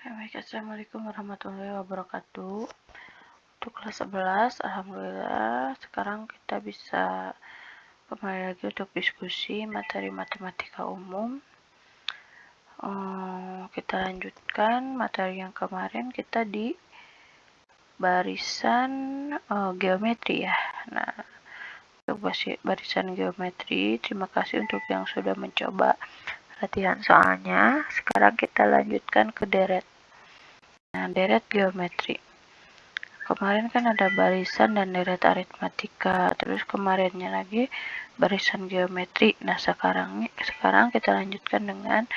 Baik, assalamualaikum warahmatullahi wabarakatuh. Untuk kelas 11, alhamdulillah sekarang kita bisa kembali lagi untuk diskusi materi matematika umum. Kita lanjutkan materi yang kemarin, kita di barisan geometri ya. Nah, untuk barisan geometri, terima kasih untuk yang sudah mencoba latihan soalnya. Sekarang kita lanjutkan ke deret. Nah, deret geometri. Kemarin kan ada barisan dan deret aritmatika, terus kemarinnya lagi barisan geometri. Nah, sekarang kita lanjutkan dengan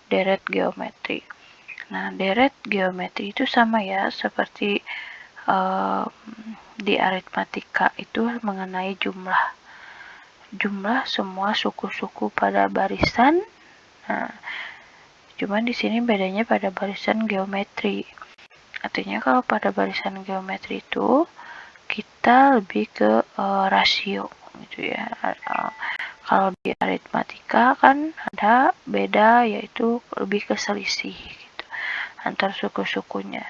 deret geometri. Nah, deret geometri itu sama ya seperti di aritmatika, itu mengenai jumlah semua suku-suku pada barisan. Nah, cuman di sini bedanya pada barisan geometri. Artinya kalau pada barisan geometri itu kita lebih ke rasio gitu ya. Kalau di aritmatika kan ada beda, yaitu lebih ke selisih gitu antar suku-sukunya.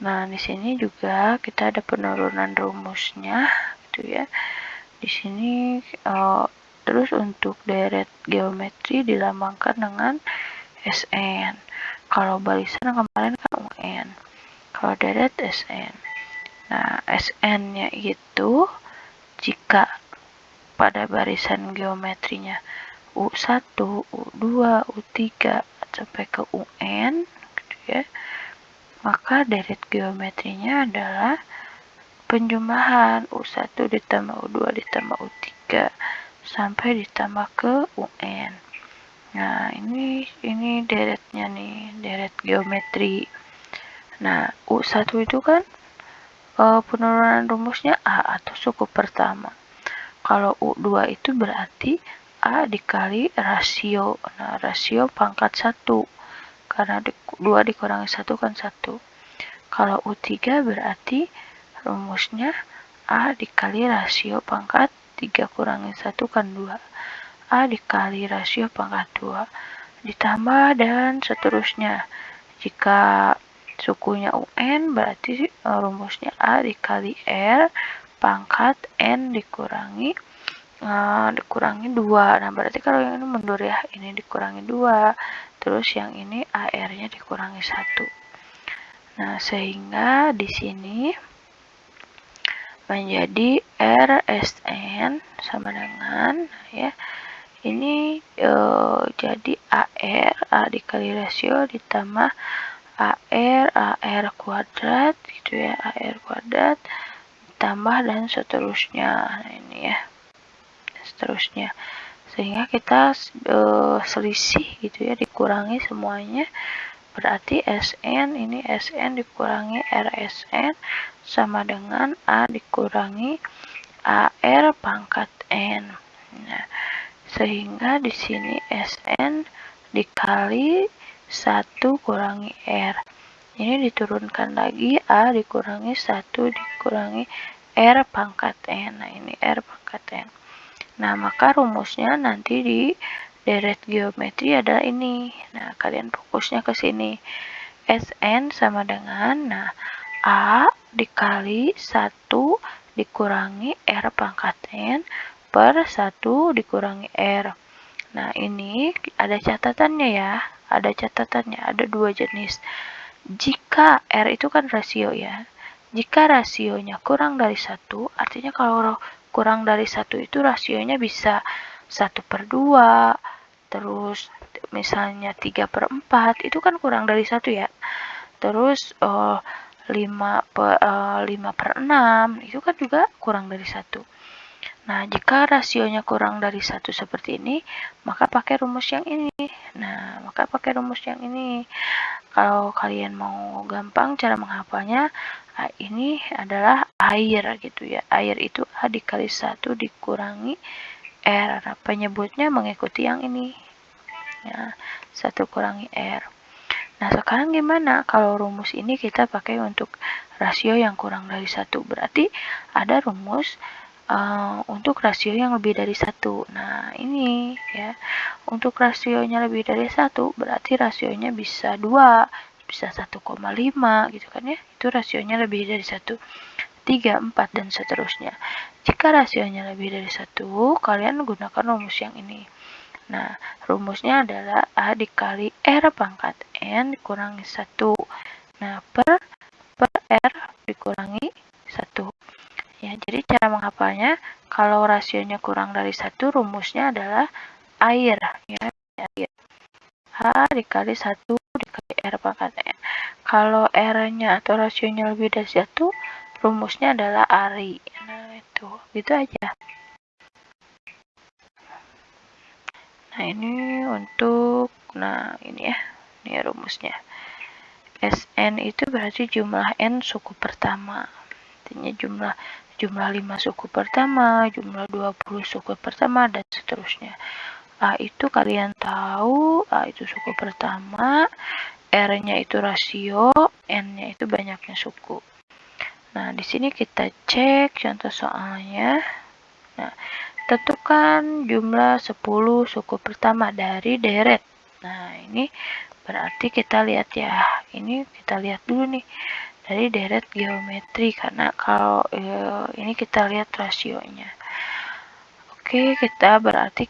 Nah, di sini juga kita ada penurunan rumusnya gitu ya. Di sini terus untuk deret geometri dilambangkan dengan SN. Kalau barisan kemarin kan UN. Kalau deret SN. Nah, SN-nya itu jika pada barisan geometrinya U1, U2, U3 sampai ke UN gitu ya, maka deret geometrinya adalah penjumlahan U1 ditambah U2 ditambah U3 sampai ditambah ke UN. Nah, ini deretnya nih, deret geometri. Nah, U1 itu kan penurunan rumusnya A atau suku pertama. Kalau U2 itu berarti A dikali rasio. Nah, rasio pangkat 1. Karena 2 dikurangi 1 kan 1. Kalau U3 berarti rumusnya A dikali rasio pangkat 3 kurangi 1 kan 2. A dikali rasio pangkat 2. Ditambah dan seterusnya. Jika sukunya UN berarti rumusnya A dikali R pangkat N dikurangi 2. Nah, berarti kalau yang ini mundur ya, ini dikurangi 2, terus yang ini AR-nya dikurangi 1. Nah, sehingga di sini menjadi RSN sama dengan ya, ini jadi AR, A dikali rasio ditambah AR kuadrat gitu ya, AR kuadrat ditambah dan seterusnya. Nah, ini ya, seterusnya, sehingga kita selisih gitu ya, dikurangi semuanya, berarti SN ini SN dikurangi RSN sama dengan A dikurangi AR pangkat N. Nah, sehingga di sini SN dikali 1 kurangi R. Ini diturunkan lagi, A dikurangi 1 dikurangi R pangkat N. Nah, ini R pangkat N. Nah, maka rumusnya nanti di deret geometri adalah ini. Nah, kalian fokusnya ke sini. SN sama dengan, nah, A dikali 1 dikurangi R pangkat N per 1 dikurangi R. Nah, ini ada catatannya ya. Ada catatannya, ada 2 jenis. Jika R itu kan rasio ya. Jika rasionya kurang dari 1, artinya kalau kurang dari 1 itu rasionya bisa 1/2, terus misalnya 3/4, itu kan kurang dari 1 ya. Terus 5/6, itu kan juga kurang dari 1. Nah, jika rasionya kurang dari 1 seperti ini, maka pakai rumus yang ini. Nah, maka pakai rumus yang ini. Kalau kalian mau gampang cara menghafalnya, ini adalah air gitu ya. Air itu A dikali 1 dikurangi R. Nah, penyebutnya mengikuti yang ini. Ya, 1 kurangi R. Nah, sekarang gimana kalau rumus ini kita pakai untuk rasio yang kurang dari 1? Berarti ada rumus untuk rasio yang lebih dari 1. Nah, ini ya. Untuk rasionya lebih dari 1 berarti rasionya bisa 2. bisa 1,5 gitu kan ya. Itu rasionya lebih dari 1, 3, 4, dan seterusnya. Jika rasionya lebih dari 1, kalian gunakan rumus yang ini. Nah, rumusnya adalah A dikali R pangkat N dikurangi 1. Nah, per R dikurangi 1. Ya, jadi cara menghafalnya, kalau rasionya kurang dari 1, rumusnya adalah air. Ya, air. A dikali 1 dikali R pangkat N. Kalau R-nya atau rasionya lebih dari 1, rumusnya adalah ARI. Nah, itu. Gitu aja. Nah, ini untuk, ini ya. Ini rumusnya. SN itu berarti jumlah N suku pertama. Artinya jumlah 5 suku pertama, jumlah 20 suku pertama, dan seterusnya. A itu kalian tahu, A itu suku pertama, R-nya itu rasio, N-nya itu banyaknya suku. Nah, di sini kita cek contoh soalnya. Nah, tentukan jumlah 10 suku pertama dari deret. Nah, ini berarti kita lihat ya. Ini kita lihat dulu nih dari deret geometri, karena kalau ini kita lihat rasionya. Oke, kita berarti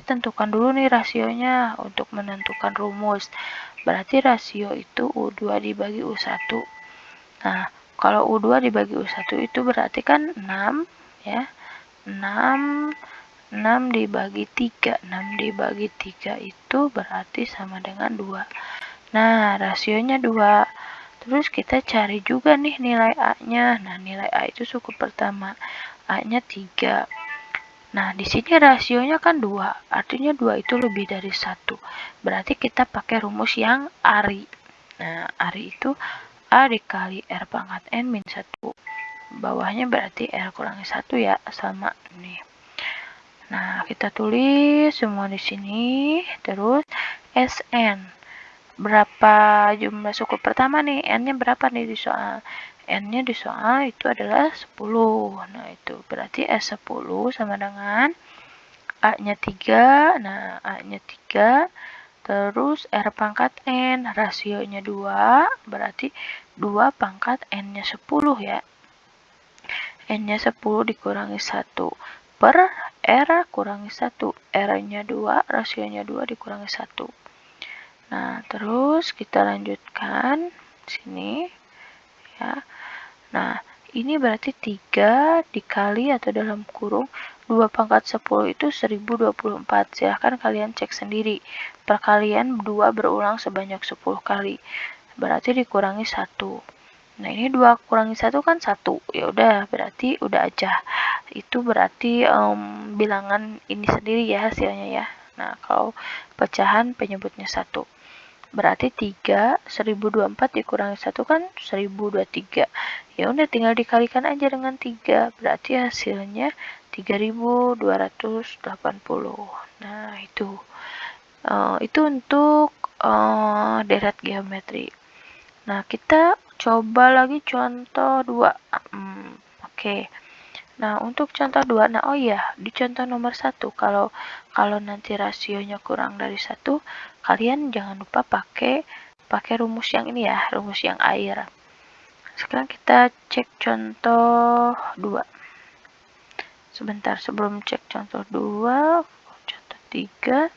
tentukan dulu nih rasionya untuk menentukan rumus. Berarti rasio itu U2 dibagi U1. Nah, kalau U2 dibagi U1 itu berarti kan 6 ya. 6 dibagi 3. 6 dibagi 3 itu berarti sama dengan 2. Nah, rasionya 2. Terus kita cari juga nih nilai A-nya. Nah, nilai A itu suku pertama. A-nya 3. Nah, di sini rasionya kan 2. Artinya 2 itu lebih dari 1. Berarti kita pakai rumus yang ARI. Nah, ARI itu A dikali R pangkat N min 1. Bawahnya berarti R kurangi 1 ya, sama nih. Nah, kita tulis semua di sini. Terus SN. Berapa jumlah suku pertama nih? N-nya berapa nih di soal? N-nya di soal itu adalah 10. Nah, itu berarti S10 sama dengan A-nya 3. Nah, A-nya 3. Terus R pangkat N. Rasionya 2. Berarti 2 pangkat N-nya 10 ya. N-nya 10 dikurangi 1. Per R kurangi 1. R-nya 2. Rasionya 2 dikurangi 1. Nah, terus kita lanjutkan sini ya. Nah, ini berarti 3 dikali atau dalam kurung 2 pangkat 10 itu 1024. Silahkan kalian cek sendiri. Perkalian 2 berulang sebanyak 10 kali. Berarti dikurangi 1. Nah, ini 2 kurangi 1 kan 1. Ya udah, berarti udah aja. Itu berarti bilangan ini sendiri ya hasilnya ya. Nah, kalau pecahan penyebutnya 1. Berarti 3, 1024 dikurangi 1 kan 1023. Ya udah, tinggal dikalikan aja dengan 3. Berarti hasilnya 3280. Nah, itu untuk deret geometri. Nah, kita coba lagi contoh 2. Oke. Nah, untuk contoh 2, nah oh iya, di contoh nomor 1, kalau nanti rasionya kurang dari 1, kalian jangan lupa pakai rumus yang ini ya, rumus yang air. Sekarang kita cek contoh 2. Sebentar, sebelum cek contoh 2, contoh 3.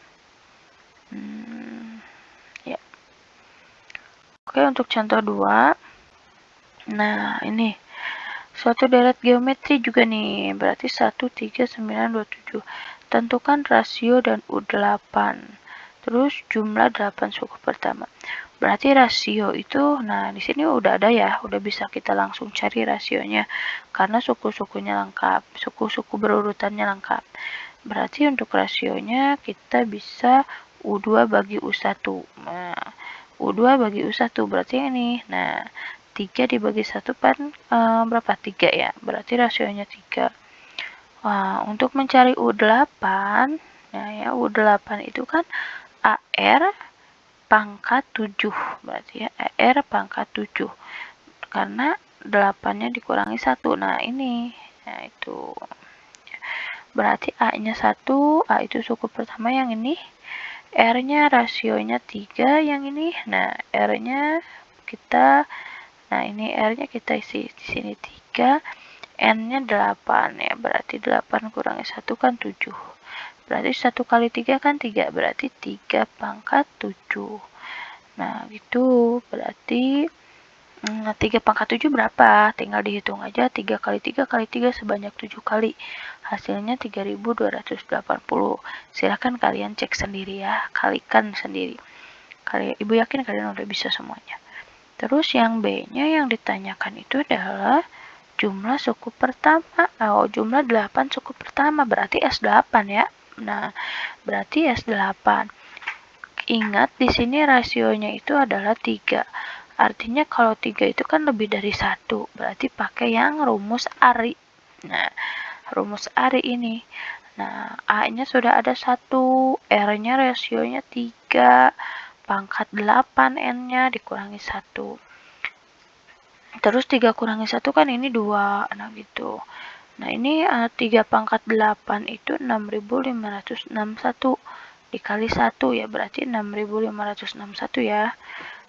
Ya. Oke, untuk contoh 2. Nah, ini suatu deret geometri juga nih, berarti 1, 3, 9, 27. Tentukan rasio dan U8. Terus jumlah 8 suku pertama. Berarti rasio itu, nah di sini udah ada ya, udah bisa kita langsung cari rasionya. Karena suku-sukunya lengkap, suku-suku berurutannya lengkap. Berarti untuk rasionya kita bisa U2 bagi U1. Nah, U2 bagi U1 berarti ini. Nah, 3 dibagi 1 kan berapa? 3 ya. Berarti rasionya 3. Wah, untuk mencari U8, nah ya U8 itu kan AR pangkat 7. Berarti ya AR pangkat 7. Karena 8-nya dikurangi 1. Nah, ini. Nah, itu. Berarti A-nya 1, A itu suku pertama yang ini. R-nya rasionya 3 yang ini. Nah, R-nya kita, nah ini R-nya kita isi di sini 3, N-nya 8 ya, berarti 8 kurangi 1 kan 7. Berarti 1 kali 3 kan 3, berarti 3 pangkat 7. Nah, gitu. Berarti 3 pangkat 7 berapa? Tinggal dihitung aja, 3 kali 3 kali 3 sebanyak 7 kali. Hasilnya 3280. Silahkan kalian cek sendiri ya, kalikan sendiri. Ibu yakin kalian udah bisa semuanya. Terus yang B-nya yang ditanyakan itu adalah jumlah suku pertama. Oh, jumlah 8 suku pertama, berarti S8 ya. Nah, berarti S8. Ingat di sini rasionya itu adalah 3. Artinya kalau 3 itu kan lebih dari 1, berarti pakai yang rumus ARI. Nah, rumus ARI ini. Nah, A-nya sudah ada 1, R-nya rasionya 3, pangkat 8 N-nya dikurangi 1. Terus 3 kurangi 1 kan ini 2, nah gitu. Nah, ini 3 pangkat 8 itu 6561 dikali 1 ya, berarti 6561 ya.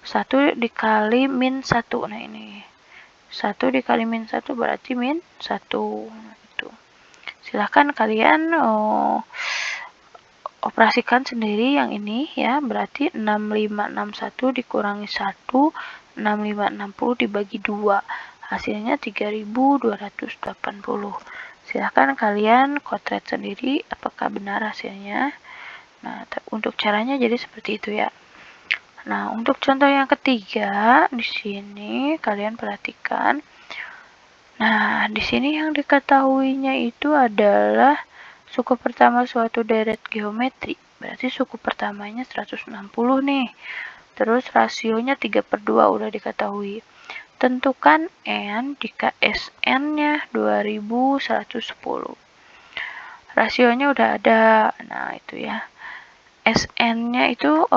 1 dikali min 1, nah ini 1 dikali min 1 berarti min 1 gitu. Silahkan kalian operasikan sendiri yang ini ya, berarti 6561 dikurangi 1, 6560 dibagi 2, hasilnya 3280. Silahkan kalian kotret sendiri apakah benar hasilnya. Nah, untuk caranya jadi seperti itu ya. Nah, untuk contoh yang ketiga, di sini kalian perhatikan. Nah, di sini yang diketahuinya itu adalah suku pertama suatu deret geometri. Berarti suku pertamanya 160 nih. Terus rasionya 3/2 udah diketahui. Tentukan N jika SN-nya 2110. Rasionya udah ada. Nah, itu ya. SN-nya itu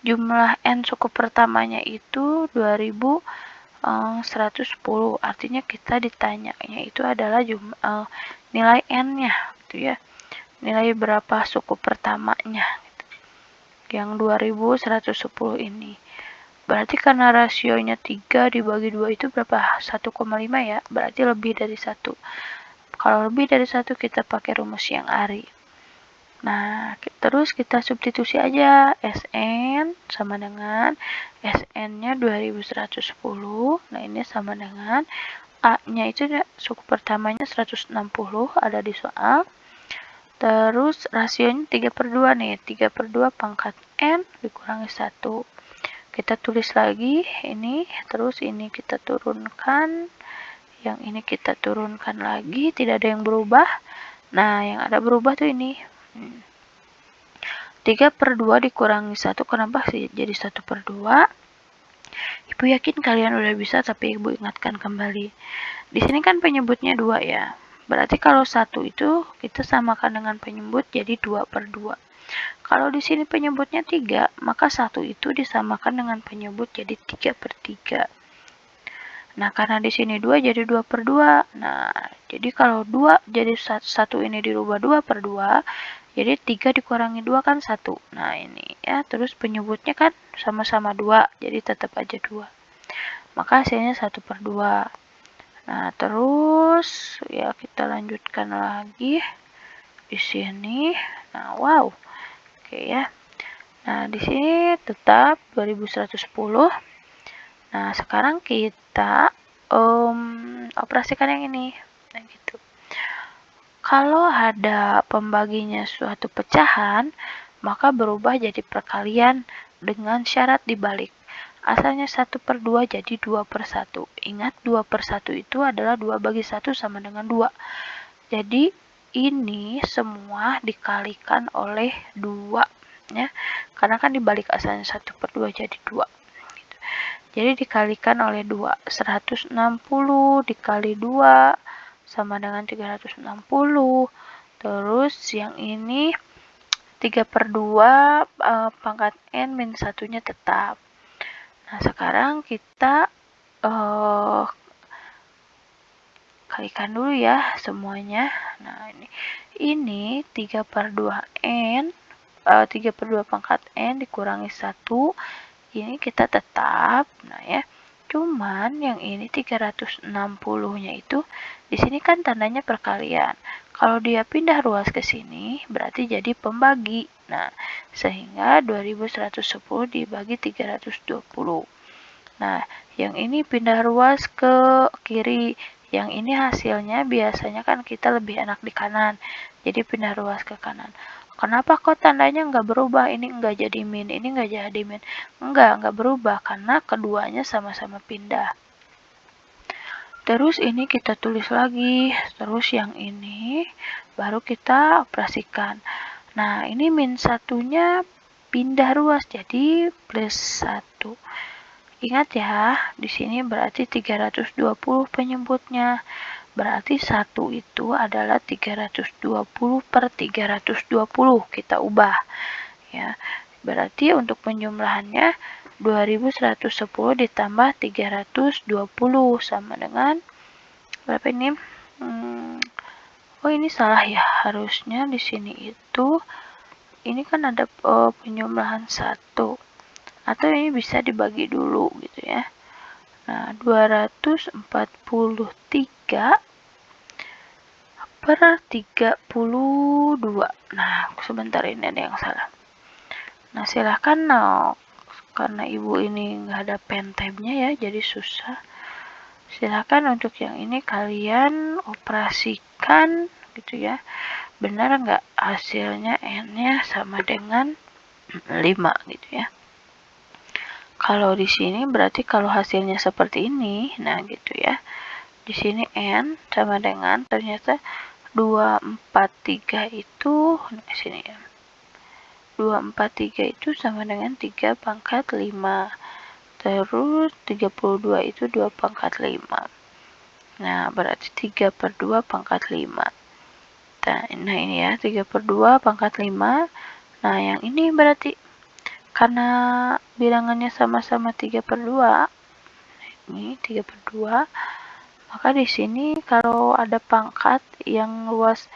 jumlah N suku pertamanya itu 2110. Artinya kita ditanyanya itu adalah nilai N-nya gitu ya. Nilai berapa suku pertamanya gitu. Yang 2110 ini. Berarti karena rasionya 3 dibagi 2 itu berapa? 1,5 ya. Berarti lebih dari 1. Kalau lebih dari 1 kita pakai rumus yang ARI. Nah, terus kita substitusi aja. SN sama dengan SN-nya 2110. Nah, ini sama dengan A-nya itu suku pertamanya 160 ada di soal. Terus rasionya 3/2 nih. 3/2 pangkat N dikurangi 1. Kita tulis lagi ini, terus ini kita turunkan. Yang ini kita turunkan lagi, tidak ada yang berubah. Nah, yang ada berubah tuh ini. 3/2 dikurangi 1, kenapa sih jadi 1/2? Ibu yakin kalian udah bisa, tapi ibu ingatkan kembali. Di sini kan penyebutnya 2 ya. Berarti kalau 1 itu kita samakan dengan penyebut jadi 2/2. Kalau di sini penyebutnya 3, maka 1 itu disamakan dengan penyebut jadi 3/3. Nah, karena di sini 2 jadi 2/2. Nah, jadi kalau 2 jadi 1 ini dirubah 2/2, jadi 3 dikurangi 2 kan 1. Nah, ini ya, terus penyebutnya kan sama-sama 2, jadi tetap aja 2. Maka hasilnya 1/2. Nah, terus ya kita lanjutkan lagi di sini. Nah, wow. Oke ya. Nah, di sini tetap 2110. Nah, sekarang kita operasikan yang ini. Nah, gitu. Kalau ada pembaginya suatu pecahan, maka berubah jadi perkalian dengan syarat dibalik. Asalnya 1/2 jadi 2/1. Ingat 2/1 itu adalah 2 bagi 1 sama dengan 2. Jadi ini semua dikalikan oleh 2 ya. Karena kan dibalik asalnya 1/2 jadi 2. Jadi dikalikan oleh 2. 160 dikali 2 sama dengan 360. Terus yang ini 3/2 pangkat N min 1-nya tetap. Nah, sekarang kita kalikan dulu ya semuanya. Nah, ini 3/2 N 3/2 pangkat N dikurangi 1, ini kita tetap. Nah ya, cuman yang ini 360-nya itu di sini kan tandanya perkalian. Kalau dia pindah ruas ke sini berarti jadi pembagi. Nah, sehingga 2110 dibagi 320. Nah, yang ini pindah ruas ke kiri. Yang ini hasilnya biasanya kan kita lebih enak di kanan. Jadi pindah ruas ke kanan. Kenapa kok tandanya nggak berubah? Ini nggak jadi min, ini nggak jadi min. Nggak berubah karena keduanya sama-sama pindah. Terus ini kita tulis lagi. Terus yang ini baru kita operasikan. Nah, ini min satunya pindah ruas jadi plus 1. Ingat ya, di sini berarti 320 penyebutnya. Berarti 1 itu adalah 320 per 320. Kita ubah. Ya, berarti untuk penjumlahannya 2110 ditambah 320 sama dengan berapa ini? Oh, ini salah ya. Harusnya di sini itu ini kan ada penjumlahan 1. Atau ini bisa dibagi dulu gitu ya. Nah, 243 per 32. Nah, sebentar ini ada yang salah. Nah, silahkan karena ibu ini nggak ada pen tab-nya ya, jadi susah. Silahkan untuk yang ini kalian operasikan gitu ya. Benar nggak hasilnya N-nya sama dengan 5 gitu ya. Kalau di sini berarti kalau hasilnya seperti ini, nah gitu ya. Di sini N sama dengan ternyata 243 itu, nah sini ya. 243 itu sama dengan 3 pangkat 5. Terus 32 itu 2 pangkat 5. Nah, berarti 3/2 pangkat 5. Nah, ini ya, 3/2 pangkat 5. Nah, yang ini berarti karena bilangannya sama-sama 3/2, ini 3/2, maka di sini kalau ada pangkat yang ruas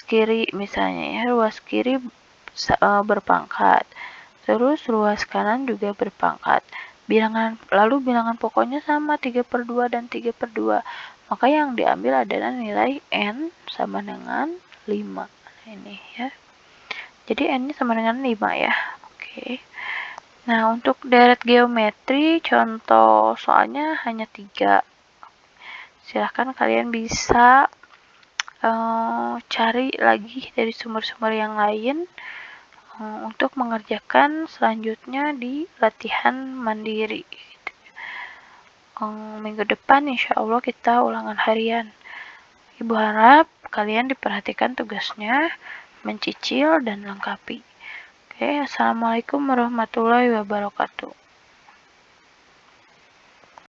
kiri misalnya ya, ruas kiri berpangkat, terus ruas kanan juga berpangkat. Lalu bilangan pokoknya sama 3/2 dan 3/2, maka yang diambil adalah nilai N sama dengan 5. Nah, ini ya. Jadi N-nya sama dengan 5 ya. Oke. Nah, untuk deret geometri contoh soalnya hanya 3. Silahkan kalian bisa cari lagi dari sumber-sumber yang lain untuk mengerjakan selanjutnya di latihan mandiri. Minggu depan insya Allah kita ulangan harian. Ibu harap kalian diperhatikan tugasnya, mencicil dan lengkapi. Oke, assalamualaikum warahmatullahi wabarakatuh.